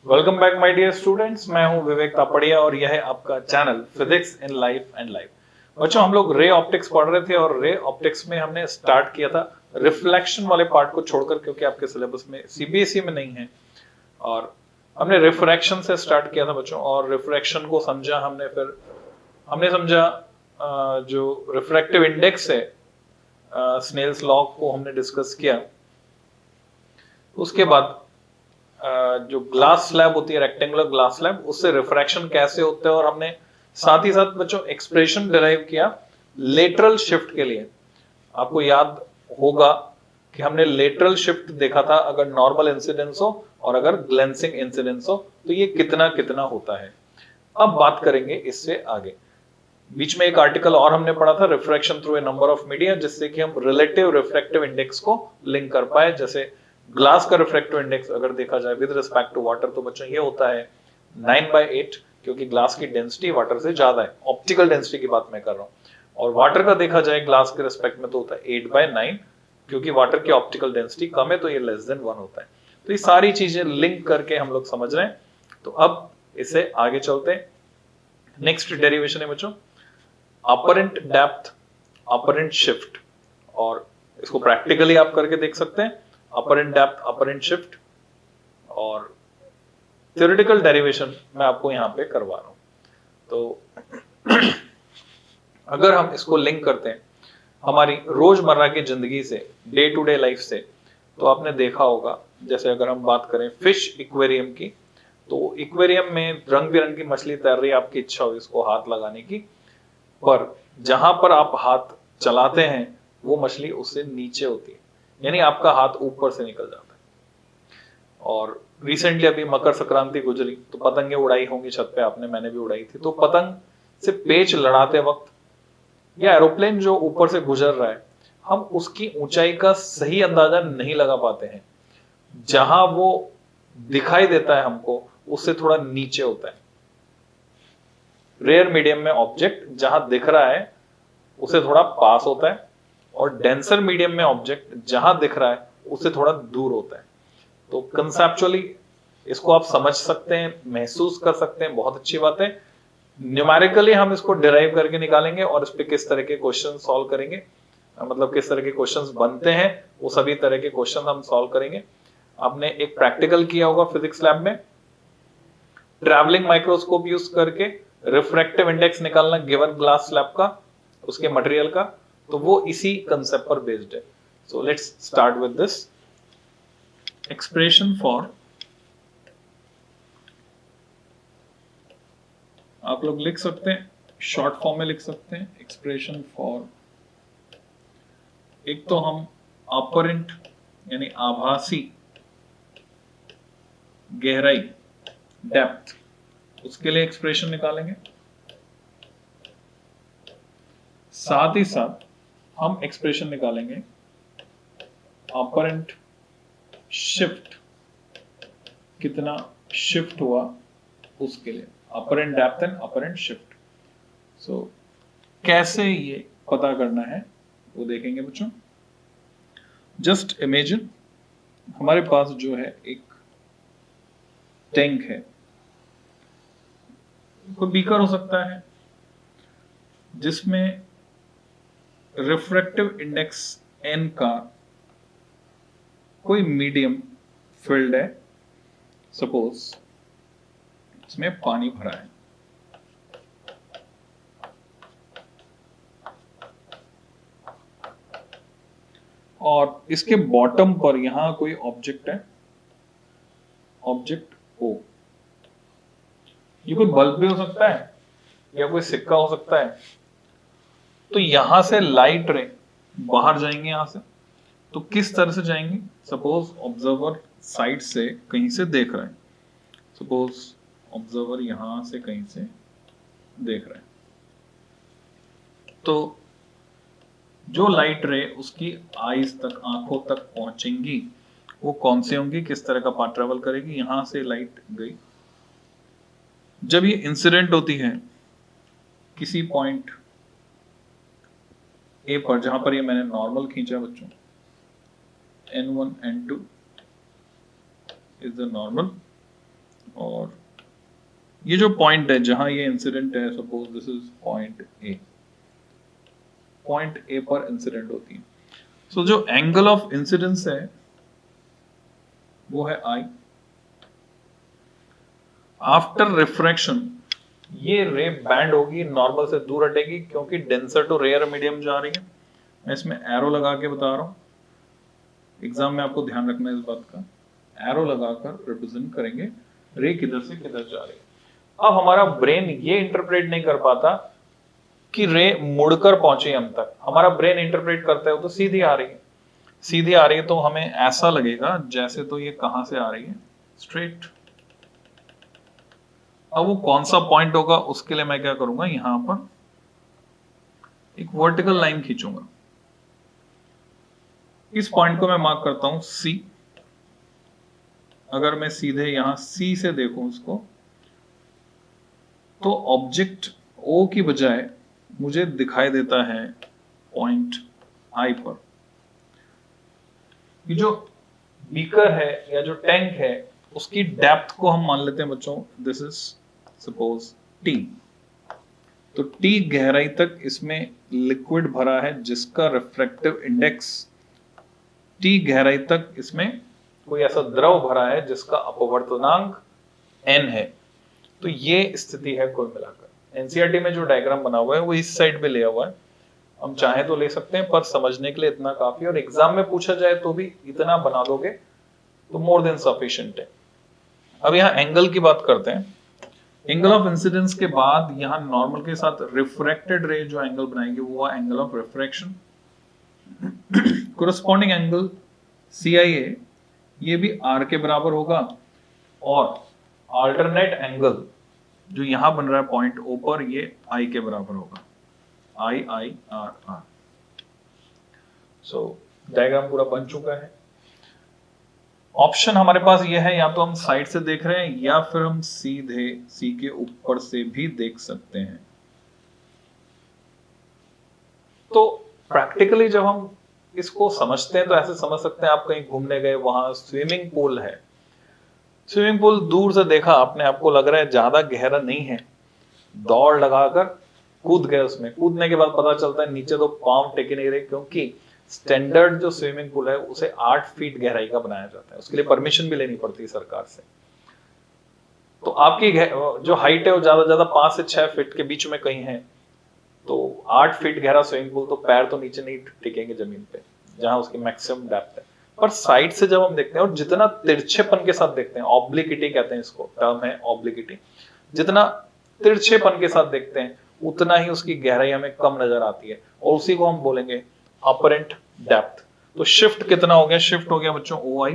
Welcome back my dear students. मैं हूं विवेक तापड़िया और यह है आपका channel physics in life and life. बच्चों, हम लोग रे ऑप्टिक्स पढ़ रहे थे और रे ऑप्टिक्स में हमने स्टार्ट किया था रिफ्लेक्शन वाले पार्ट को छोड़कर, क्योंकि आपके सिलेबस में सीबीएसई में नहीं है। और हमने रिफ्रैक्शन से स्टार्ट किया था बच्चों, और रिफ्रैक्शन को समझा हमने। फिर हमने समझा जो रिफ्रैक्टिव इंडेक्स है, स्नेल्स लॉ को हमने डिस्कस किया। उसके बाद जो ग्लास स्लैब होती है, रेक्टेंगुलर ग्लास स्लैब, उससे रिफ्रैक्शन कैसे होता है, और हमने साथ ही साथ बच्चों एक्सप्रेशन डिराइव किया लेटरल शिफ्ट के लिए। आपको याद होगा कि हमने लेटरल शिफ्ट देखा था, अगर नॉर्मल इंसिडेंस हो और अगर ग्लेंसिंग इंसिडेंस हो तो ये कितना कितना होता है। अब बात करेंगे इससे आगे। बीच में एक आर्टिकल और हमने पढ़ा था, refraction through a number of media, जिससे कि हम रिलेटिव रिफ्रैक्टिव इंडेक्स को लिंक कर पाए। जैसे ग्लास का रिफ्रैक्टिव इंडेक्स अगर देखा जाए विद रिस्पेक्ट टू वाटर, तो बच्चों ये होता है 9/8, क्योंकि ग्लास की डेंसिटी वाटर से ज्यादा है। ऑप्टिकल डेंसिटी की बात मैं कर रहा हूँ। और वाटर का देखा जाए ग्लास के रिस्पेक्ट में तो होता है 8/9, क्योंकि वाटर की ऑप्टिकल डेंसिटी कम है, तो ये लेस देन 1 होता है। तो ये सारी चीजें लिंक करके हम लोग समझ रहे हैं। तो अब इसे आगे चलते हैं। नेक्स्ट डेरिवेशन है बच्चों अपरेंट डेप्थ, अपरेंट शिफ्ट। और इसको प्रैक्टिकली आप करके देख सकते हैं, अपरेंट डेप्थ, अपरेंट शिफ्ट। और थ्योरेटिकल डेरिवेशन मैं आपको यहां पे करवा रहा हूं। तो अगर हम इसको लिंक करते हैं हमारी रोजमर्रा की जिंदगी से, डे टू डे लाइफ से, तो आपने देखा होगा, जैसे अगर हम बात करें फिश इक्वेरियम की, तो इक्वेरियम में रंग बिरंगी मछली तैर रही है, आपकी इच्छा हो इसको हाथ लगाने की, पर जहां पर आप हाथ चलाते हैं वो मछली उससे नीचे होती है, यानी आपका हाथ ऊपर से निकल जाता है। और रिसेंटली अभी मकर संक्रांति गुजरी तो पतंगे उड़ाई होंगी छत पे आपने, मैंने भी उड़ाई थी। तो पतंग से पेच लड़ाते वक्त या एरोप्लेन जो ऊपर से गुजर रहा है, हम उसकी ऊंचाई का सही अंदाजा नहीं लगा पाते हैं। जहां वो दिखाई देता है हमको उससे थोड़ा नीचे होता है। रेयर मीडियम में ऑब्जेक्ट जहां दिख रहा है उसे थोड़ा पास होता है, और डेंसर मीडियम में ऑब्जेक्ट जहां दिख रहा है उससे थोड़ा दूर होता है। तो कंसेप्चुअली इसको आप समझ सकते हैं, महसूस कर सकते हैं, बहुत अच्छी बात है। न्यूमेरिकली हम इसको डिराइव करके निकालेंगे और इस पे किस तरह के क्वेश्चन सॉल्व करेंगे, मतलब किस तरह के क्वेश्चंस बनते हैं, वो सभी तरह के क्वेश्चन हम सॉल्व करेंगे। आपने एक प्रैक्टिकल किया होगा फिजिक्स लैब में, ट्रैवलिंग माइक्रोस्कोप यूज करके रिफ्रैक्टिव इंडेक्स निकालना गिवन ग्लास स्लैब का, उसके मटेरियल का। तो वो इसी कंसेप्ट पर बेस्ड है। So let's start with this expression for, आप लोग लिख सकते हैं शॉर्ट फॉर्म में लिख सकते हैं एक्सप्रेशन फॉर। एक तो हम अपरेंट यानी आभासी गहराई, डेप्थ, उसके लिए एक्सप्रेशन निकालेंगे। साथ ही साथ हम एक्सप्रेशन निकालेंगे अपरेंट शिफ्ट, कितना शिफ्ट हुआ उसके लिए, apparent depth and apparent shift. So कैसे ये पता करना है वो देखेंगे बच्चों। जस्ट इमेजिन हमारे पास जो है एक टैंक है, कोई बीकर हो सकता है, जिसमें रिफ्रैक्टिव इंडेक्स n का कोई मीडियम फिल्ड है। सपोज इसमें पानी भरा है, और इसके बॉटम पर यहां कोई ऑब्जेक्ट है, ऑब्जेक्ट O। ये कोई बल्ब भी हो सकता है या कोई सिक्का हो सकता है। तो यहां से लाइट रे बाहर जाएंगे यहां से, तो किस तरह से जाएंगे। सपोज ऑब्जर्वर साइड से कहीं से देख रहा है, सपोज ऑब्जर्वर यहां से कहीं से देख रहा है, तो जो लाइट रे उसकी आईज तक, आंखों तक पहुंचेंगी, वो कौन से होंगी, किस तरह का पाथ ट्रेवल करेगी। यहां से लाइट गई, जब ये इंसिडेंट होती है किसी पॉइंट ए पर, जहां पर ये मैंने नॉर्मल खींचा बच्चों, n1 n2 is the normal और ये जो पॉइंट है जहां ये इंसिडेंट है, suppose this is point A पर इंसिडेंट होती है। सो जो एंगल ऑफ इंसिडेंस है वो है आई। आफ्टर रिफ्रैक्शन ये रे बैंड होगी, नॉर्मल से दूर हटेगी क्योंकि डेंसर टू रेयर मीडियम जा रही है। मैं इसमें एरो लगा के बता रहा हूं, एग्जाम में आपको ध्यान रखना है इस बात का। एरो लगाकर रिप्रेजेंट करेंगे रे किधर से किधर जा रही है। अब हमारा ब्रेन ये इंटरप्रेट नहीं कर पाता कि रे मुड़कर पहुंचे हम तक। हमारा ब्रेन इंटरप्रेट करता है तो सीधी आ रही है, सीधी आ रही है तो हमें ऐसा लगेगा जैसे तो ये कहां से आ रही है, स्ट्रेट। अब वो कौन सा पॉइंट होगा उसके लिए मैं क्या करूंगा, यहां पर एक वर्टिकल लाइन खींचूंगा। इस पॉइंट को मैं मार्क करता हूं सी। अगर मैं सीधे यहां सी से देखूं उसको, तो ऑब्जेक्ट ओ की बजाय मुझे दिखाई देता है पॉइंट आई पर। ये जो बीकर है या जो टैंक है उसकी डेप्थ को हम मान लेते हैं बच्चों, दिस इज सपोज टी। तो टी गहराई तक इसमें लिक्विड भरा है जिसका रिफ्रैक्टिव इंडेक्स, टी गहराई तक इसमें कोई ऐसा द्रव भरा है जिसका अपवर्तनांक n है। तो ये स्थिति है कुल मिलाकर। एनसीईआरटी में जो डायग्राम बना हुआ है वो इस साइड पे लिया हुआ है, हम चाहे तो ले सकते हैं पर समझने के लिए इतना काफी है, और एग्जाम में पूछा जाए तो भी इतना बना दोगे तो मोर देन सफिशिएंट है। अब यहाँ एंगल की बात करते हैं। एंगल ऑफ इंसिडेंस के बाद यहाँ नॉर्मल के साथ रिफ्रैक्टेड रे जो एंगल बनाएंगे वो angle of refraction. Corresponding angle CIA ये भी R के बराबर होगा, और अल्टरनेट एंगल जो यहां बन रहा है पॉइंट O पर ये I के बराबर होगा, I। सो डायग्राम पूरा बन चुका है। ऑप्शन हमारे पास ये है, या तो हम साइड से देख रहे हैं या फिर हम सीधे सी के ऊपर से भी देख सकते हैं। तो प्रैक्टिकली जब हम इसको समझते हैं तो ऐसे समझ सकते हैं, आप कहीं घूमने गए, वहां स्विमिंग पूल है, स्विमिंग पूल दूर से देखा आपने, आपको लग रहा है ज्यादा गहरा नहीं है, दौड़ लगाकर कूद गए उसमें। कूदने के बाद पता चलता है नीचे तो पांव टेके नहीं रहे, क्योंकि स्टैंडर्ड जो स्विमिंग पूल है उसे 8 फीट गहराई का बनाया जाता है, उसके लिए परमिशन भी लेनी पड़ती है सरकार से। तो आपकी जो हाइट है वो ज्यादा 5 से 6 फीट के बीच में कहीं है, तो 8 फीट गहरा स्विमिंग पूल तो पैर तो नीचे नहीं टिकेंगे जमीन पे जहां उसकी मैक्सिमम डेप्थ है। पर साइड से जब हम देखते हैं और जितना तिरछेपन के साथ देखते हैं, ऑब्लिक्विटी कहते हैं इसको, टर्म है ऑब्लिक्विटी, जितना तिरछेपन के साथ देखते हैं उतना ही उसकी गहराई हमें कम नजर आती है, और उसी को हम बोलेंगे अपरेंट डेप्थ। तो शिफ्ट कितना हो गया, शिफ्ट हो गया बच्चों OI।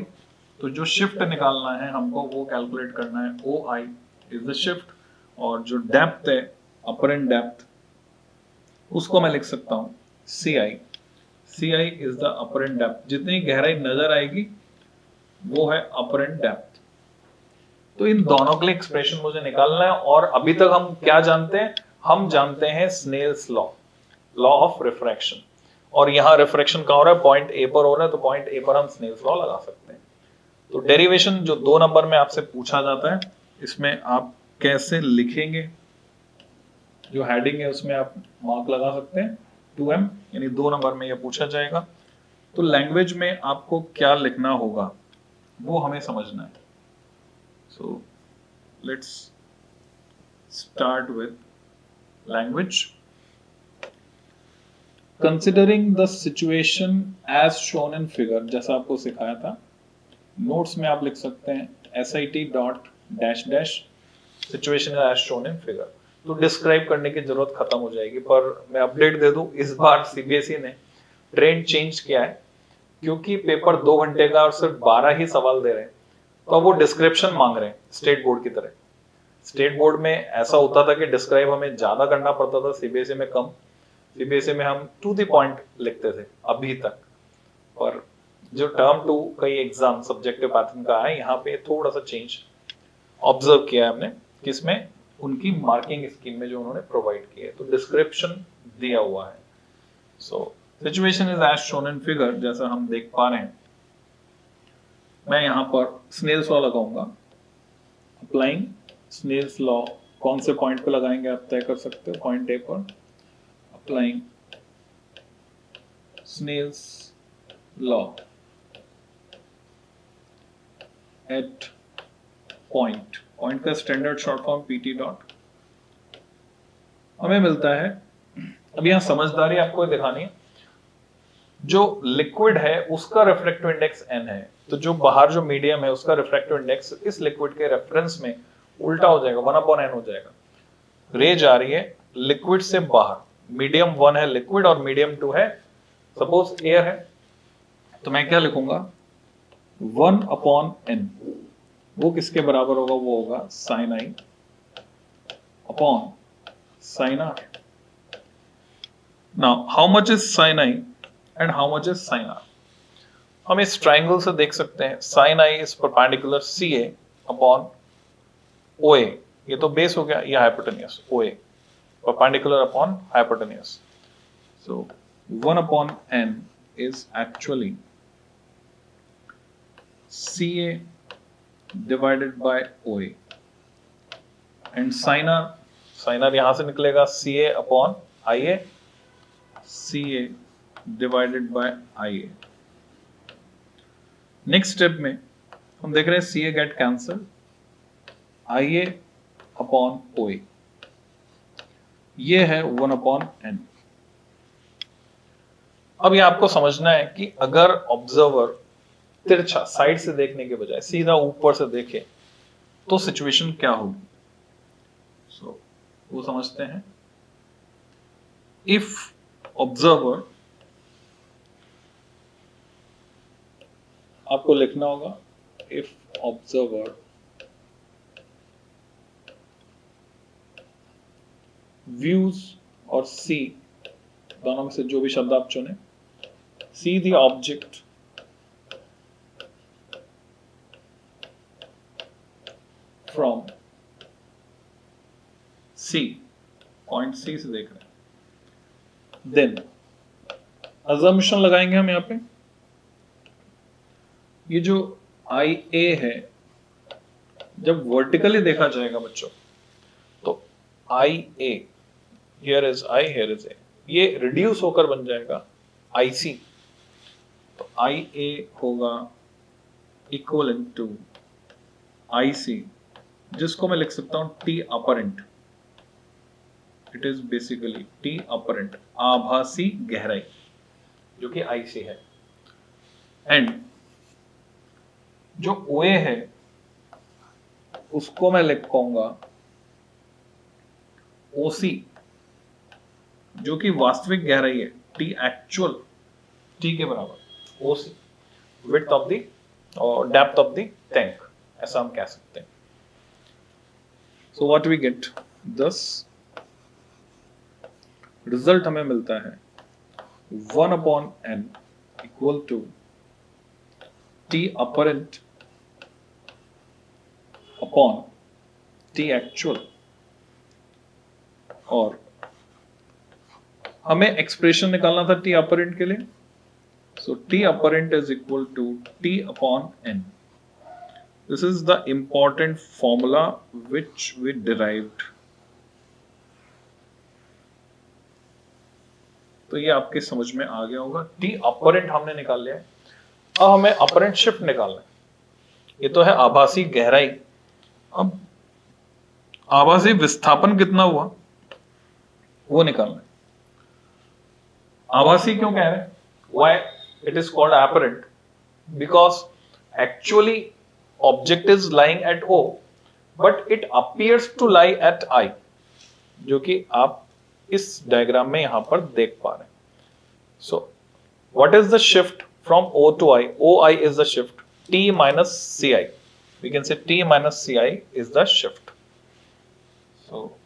तो जो शिफ्ट निकालना है हमको वो कैलकुलेट करना है, OI इज द शिफ्ट, और जो डेप्थ है अपरेंट डेप्थ उसको मैं लिख सकता हूं CI is the apparent depth. जितनी गहराई नजर आएगी वो है अपरेंट डेप्थ। तो इन दोनों के लिए एक्सप्रेशन मुझे निकालना है, और अभी तक हम क्या जानते हैं, हम जानते हैं स्नेल्स लॉ ऑफ रिफ्रैक्शन, और यहां रिफ्रैक्शन कहां हो रहा है, पॉइंट ए पर हो रहा है, तो पॉइंट ए पर हम स्नेल्स लॉ लगा सकते हैं। तो डेरिवेशन जो 2 नंबर में आपसे पूछा जाता है, इसमें आप कैसे लिखेंगे, जो हेडिंग है उसमें आप मार्क लगा सकते हैं 2M, यानी 2 नंबर में यह पूछा जाएगा। तो लैंग्वेज में आपको क्या लिखना होगा वो हमें समझना है। So let's start with language. Considering the situation as shown in figure, जैसा आपको सिखाया था, नोट्स में आप लिख सकते हैं SIT.-- situation as shown in figure. तो डिस्क्राइब करने की जरूरत खत्म हो जाएगी। पर मैं अपडेट दे दूं, इस बार CBSE ने ट्रेंड चेंज किया है, क्योंकि पेपर 2 घंटे का और सिर्फ 12 ही सवाल दे रहे हैं, तो अब वो डिस्क्रिप्शन मांग रहे हैं स्टेट बोर्ड की तरह। स्टेट बोर्ड में ऐसा होता था कि डिस्क्राइब हमें ज्यादा करना पड़ता था, CBSE में कम। CBSE में हम टू द पॉइंट लिखते थे अभी तक, पर जो टर्म 2 का ये एग्जाम सब्जेक्टिव पैटर्न का है, यहाँ पे थोड़ा सा चेंज ऑब्जर्व किया है हमने, किसमें, उनकी मार्किंग स्कीम में जो उन्होंने प्रोवाइड की है। तो डिस्क्रिप्शन दिया हुआ है। So situation is as shown in figure, जैसा हम देख पा रहे हैं। मैं यहां पर स्नेल्स लॉ लगाऊंगा। अप्लाइंग स्नेल्स लॉ, कौन से पॉइंट पे लगाएंगे आप तय कर सकते हो। पॉइंट ए पर applying Snell's law at point, point का standard short form PT dot हमें मिलता है। अब यहां समझदारी आपको दिखानी है, जो लिक्विड है उसका रिफ्रैक्टिव इंडेक्स n है, तो जो बाहर जो मीडियम है उसका रिफ्रैक्टिव इंडेक्स इस लिक्विड के रेफरेंस में उल्टा हो जाएगा, 1/n हो जाएगा। रे जा रही है लिक्विड से बाहर, मीडियम 1 है लिक्विड और मीडियम 2 है सपोज एयर है, तो मैं क्या लिखूंगा 1/n, वो किसके बराबर होगा, वो होगा sine I upon sine R. Now how much is sine I and how much is sine R. हम इस ट्राइंगल से देख सकते हैं sine I is perpendicular C A upon O A, ये तो बेस हो गया, ये hypotenuse O A perpendicular upon hypotenuse, so 1/n is actually CA divided by OA and sin r यहां से निकलेगा CA upon IA, CA divided by IA। Next step में हम देख रहे हैं CA get cancel, IA upon OA, ये है 1/n। अब ये आपको समझना है कि अगर ऑब्जर्वर तिरछा साइड से देखने के बजाय सीधा ऊपर से देखे तो सिचुएशन क्या होगी। सो वो समझते हैं। इफ ऑब्जर्वर, आपको लिखना होगा इफ ऑब्जर्वर व्यूज और सी, दोनों में से जो भी शब्द आप चुने, see the object from C, point C से देख रहे हैं, देन अजम्पशन लगाएंगे हम यहां पे, ये जो आई ए है जब वर्टिकली देखा जाएगा बच्चों तो I A, here is I here is A, ये रिड्यूस होकर बन जाएगा आई सी, तो आई ए होगा इक्वलेंट टू आई सी, जिसको मैं लिख सकता हूं T apparent, it is basically T apparent, आभासी गहराई, जो कि आई सी है। एंड जो ओ ए है उसको मैं लिखूंगा ओसी, जो कि वास्तविक गहराई है, टी एक्चुअल, टी के बराबर ओसी, विड्थ ऑफ द और डेप्थ ऑफ द टैंक, ऐसा हम कह सकते हैं। So what we get, this result हमें मिलता है 1/n equal to T apparent upon T actual, और हमें एक्सप्रेशन निकालना था टी अपरेंट के लिए, so T apparent is equal to T upon N. This is the important formula which we derived. तो ये आपके समझ में आ गया होगा, टी अपरेंट हमने निकाल लिया है। अब हमें अपरेंट शिफ्ट निकालना है, ये तो है आभासी गहराई। अब आभासी विस्थापन कितना हुआ वो निकालना है। आभासी क्यों कह रहे हैं, why it is called apparent, because actually object is lying at O but it appears to lie at I, जो कि आप इस डायग्राम में यहां पर देख पा रहे हैं। So what is the shift from O to I, O I is the shift, T minus C I, we can say T minus C I is the shift. So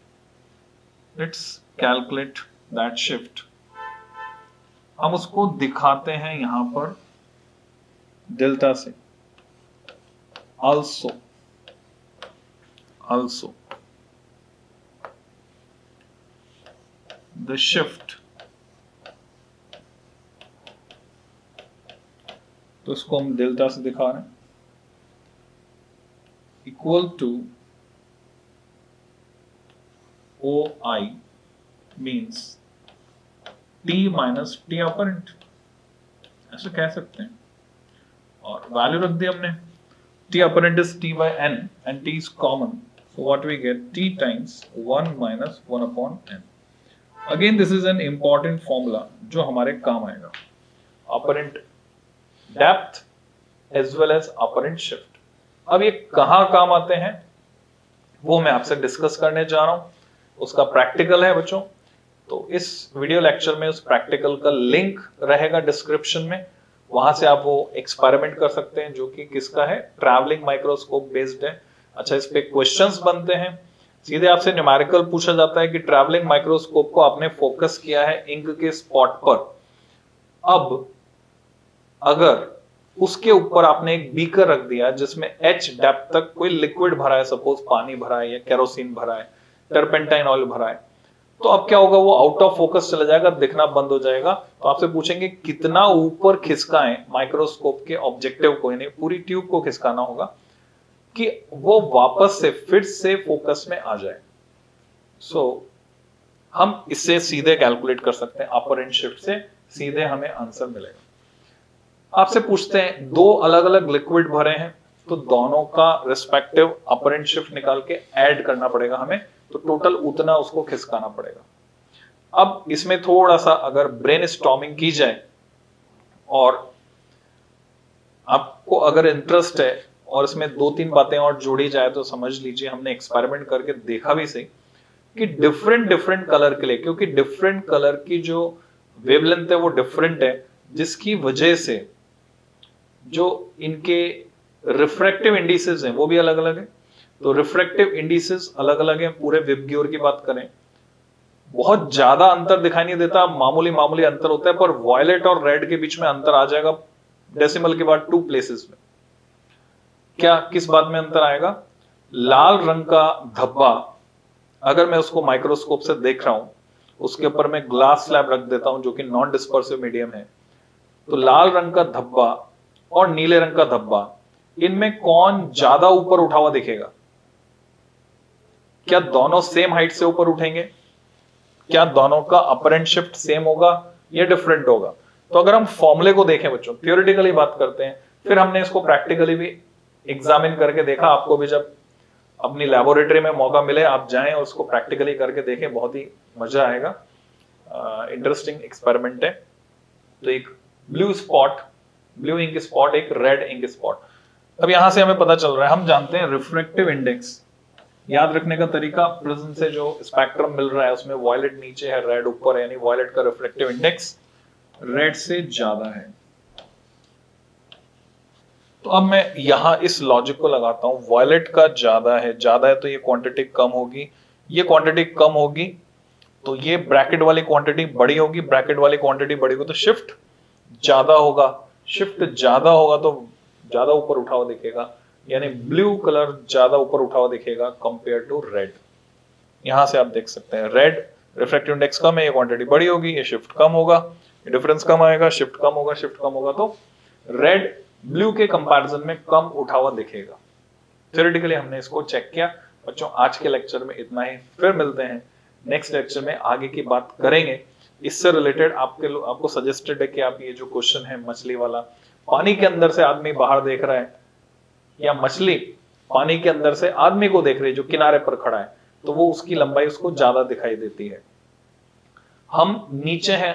let's calculate that shift. हम उसको दिखाते हैं यहां पर delta से, also the shift, तो इसको हम डेल्टा से दिखा रहे हैं, equal to O I means T minus T apparent, ऐसे कह सकते हैं। और वैल्यू रख दी हमने, T apparent is T by N and T is common, so what we get T times 1 minus 1 upon N. Again this is an important formula जो हमारे काम आएगा, apparent depth as well as apparent shift. अब ये कहां काम आते हैं वो मैं आपसे डिस्कस करने जा रहा हूं, उसका प्रैक्टिकल है बच्चों। तो इस वीडियो लेक्चर में उस प्रैक्टिकल का लिंक रहेगा डिस्क्रिप्शन में, वहां से आप वो एक्सपेरिमेंट कर सकते हैं, जो कि किसका है, ट्रैवलिंग माइक्रोस्कोप बेस्ड है। अच्छा, इस पे क्वेश्चंस बनते हैं, सीधे आपसे न्यूमेरिकल पूछा जाता है कि ट्रैवलिंग माइक्रोस्कोप को आपने फोकस किया है इंक के स्पॉट पर, अब अगर उसके ऊपर आपने एक बीकर रख दिया जिसमें h डेप्थ तक कोई लिक्विड भरा है, सपोज पानी भरा है या केरोसिन भरा है, टर्पेंटाइन ऑयल भरा है, तो अब क्या होगा, वो आउट ऑफ फोकस चला जाएगा, दिखना बंद हो जाएगा। तो आपसे पूछेंगे कितना ऊपर खिसकाएं माइक्रोस्कोप के ऑब्जेक्टिव को, यानी पूरी ट्यूब को खिसकाना होगा कि वो वापस से फिर से फोकस में आ जाए। सो हम इससे सीधे कैलकुलेट कर सकते हैं, अपर एंड शिफ्ट से सीधे हमें आंसर मिलेगा। आपसे पूछते हैं दो अलग अलग लिक्विड भरे हैं, तो दोनों का रिस्पेक्टिव अपर एंड शिफ्ट निकाल के ऐड करना पड़ेगा हमें, तो टोटल उतना उसको खिसकाना पड़ेगा। अब इसमें थोड़ा सा अगर ब्रेन स्टॉर्मिंग की जाए और आपको अगर इंटरेस्ट है और इसमें दो तीन बातें और जोड़ी जाए तो समझ लीजिए, हमने एक्सपेरिमेंट करके देखा भी सही कि डिफरेंट डिफरेंट कलर के लिए, क्योंकि डिफरेंट कलर की जो वेवलेंथ है वो डिफरेंट है, जिसकी वजह से जो इनके रिफ्रैक्टिव इंडिसेस हैं वो भी अलग अलग है। तो रिफ्रैक्टिव इंडिसेस अलग अलग हैं। पूरे विबग्योर की बात करें, बहुत ज्यादा अंतर दिखाई नहीं देता, मामूली मामूली अंतर होता है, पर वॉयलेट और रेड के बीच में अंतर आ जाएगा डेसिमल के बाद 2 प्लेसेस में। क्या किस बात में अंतर आएगा, लाल रंग का धब्बा अगर मैं उसको माइक्रोस्कोप से देख रहा हूं, उसके ऊपर मैं ग्लास स्लैब रख देता हूं जो कि नॉन डिस्पर्सिव मीडियम है, तो लाल रंग का धब्बा और नीले रंग का धब्बा, इनमें कौन ज्यादा ऊपर उठा हुआ दिखेगा? क्या दोनों सेम हाइट से ऊपर उठेंगे? क्या दोनों का अपर एंड शिफ्ट सेम होगा या डिफरेंट होगा? तो अगर हम फॉर्मूले को देखें बच्चों, थियोरेटिकली बात करते हैं, फिर हमने इसको प्रैक्टिकली भी एग्जामिन करके देखा। आपको भी जब अपनी लेबोरेटरी में मौका मिले आप जाएं और उसको प्रैक्टिकली करके देखें, बहुत ही मजा आएगा। इंटरेस्टिंग एक्सपेरिमेंट है। तो एक blue spot, blue ink spot, एक रेड इंक स्पॉट। अब यहां से हमें पता चल रहा है, हम जानते हैं रिफ्रैक्टिव इंडेक्स, याद रखने का तरीका, प्रिज्म से जो स्पेक्ट्रम मिल रहा है उसमें वॉयलेट नीचे है, रेड ऊपर है, यानी वॉयलेट का रिफ्रैक्टिव इंडेक्स रेड से ज्यादा है। तो अब मैं यहां इस लॉजिक को लगाता हूं, वॉयलेट का ज्यादा है, ज्यादा है तो ये क्वांटिटी कम होगी, ये क्वांटिटी कम होगी तो ये ब्रैकेट वाली क्वांटिटी बड़ी होगी, ब्रैकेट वाली क्वांटिटी बड़ी होगी तो शिफ्ट ज्यादा होगा, शिफ्ट ज्यादा होगा तो ज्यादा ऊपर उठा हुआ दिखेगा, यानी ब्लू कलर ज्यादा ऊपर उठा हुआ दिखेगा कंपेयर टू रेड। यहां से आप देख सकते हैं रेड रिफ्रैक्टिव इंडेक्स कम है, ये क्वांटिटी बड़ी होगी, ये शिफ्ट कम होगा, ये डिफरेंस कम आएगा, शिफ्ट कम होगा, शिफ्ट कम होगा, तो रेड ब्लू के कंपैरिजन में कम उठा हुआ दिखेगा। थ्योरेटिकली हमने इसको चेक किया। बच्चों आज के लेक्चर में इतना ही, फिर मिलते हैं नेक्स्ट लेक्चर में, आगे की बात करेंगे। इससे रिलेटेड आपको सजेस्टेड है कि आप ये जो क्वेश्चन है मछली वाला, पानी के अंदर से आदमी बाहर देख रहा है या मछली पानी के अंदर से आदमी को देख रही है जो किनारे पर खड़ा है, तो वो उसकी लंबाई उसको ज्यादा दिखाई देती है। हम नीचे हैं,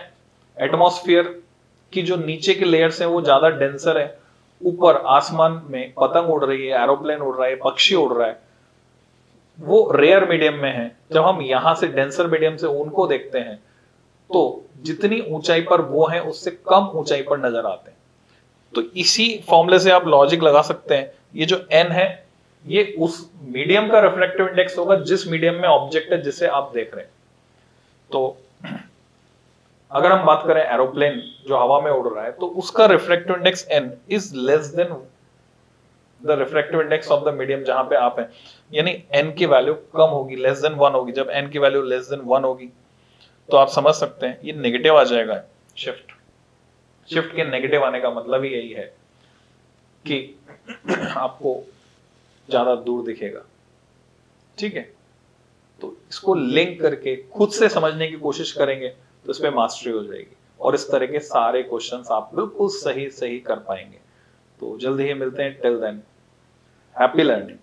एटमॉस्फेयर की जो नीचे के लेयर्स हैं वो ज्यादा डेंसर है, ऊपर आसमान में पतंग उड़ रही है, एरोप्लेन उड़ रहा है, पक्षी उड़ रहा है, वो रेयर मीडियम में है। जब हम यहां से डेंसर मीडियम से उनको देखते हैं तो जितनी ऊंचाई पर वो है उससे कम ऊंचाई पर नजर आते हैं। तो इसी फॉर्मूले से आप लॉजिक लगा सकते हैं, ये जो n है ये उस मीडियम का रिफ्रैक्टिव इंडेक्स होगा जिस मीडियम में ऑब्जेक्ट है जिसे आप देख रहे हैं। तो अगर हम बात करें एरोप्लेन जो हवा में उड़ रहा है, तो उसका refractive index n is less than the refractive index of the medium जहां पे आप हैं, यानी n की वैल्यू कम होगी, लेस देन 1 होगी। जब n की वैल्यू लेस देन 1 होगी तो आप समझ सकते हैं ये नेगेटिव आ जाएगा। शिफ्ट के नेगेटिव आने का मतलब ही यही है कि आपको ज्यादा दूर दिखेगा। ठीक है, तो इसको लिंक करके खुद से समझने की कोशिश करेंगे तो इस पे मास्टरी हो जाएगी और इस तरह के सारे क्वेश्चंस आप बिल्कुल सही सही कर पाएंगे। तो जल्दी ही मिलते हैं, टिल देन हैप्पी लर्निंग।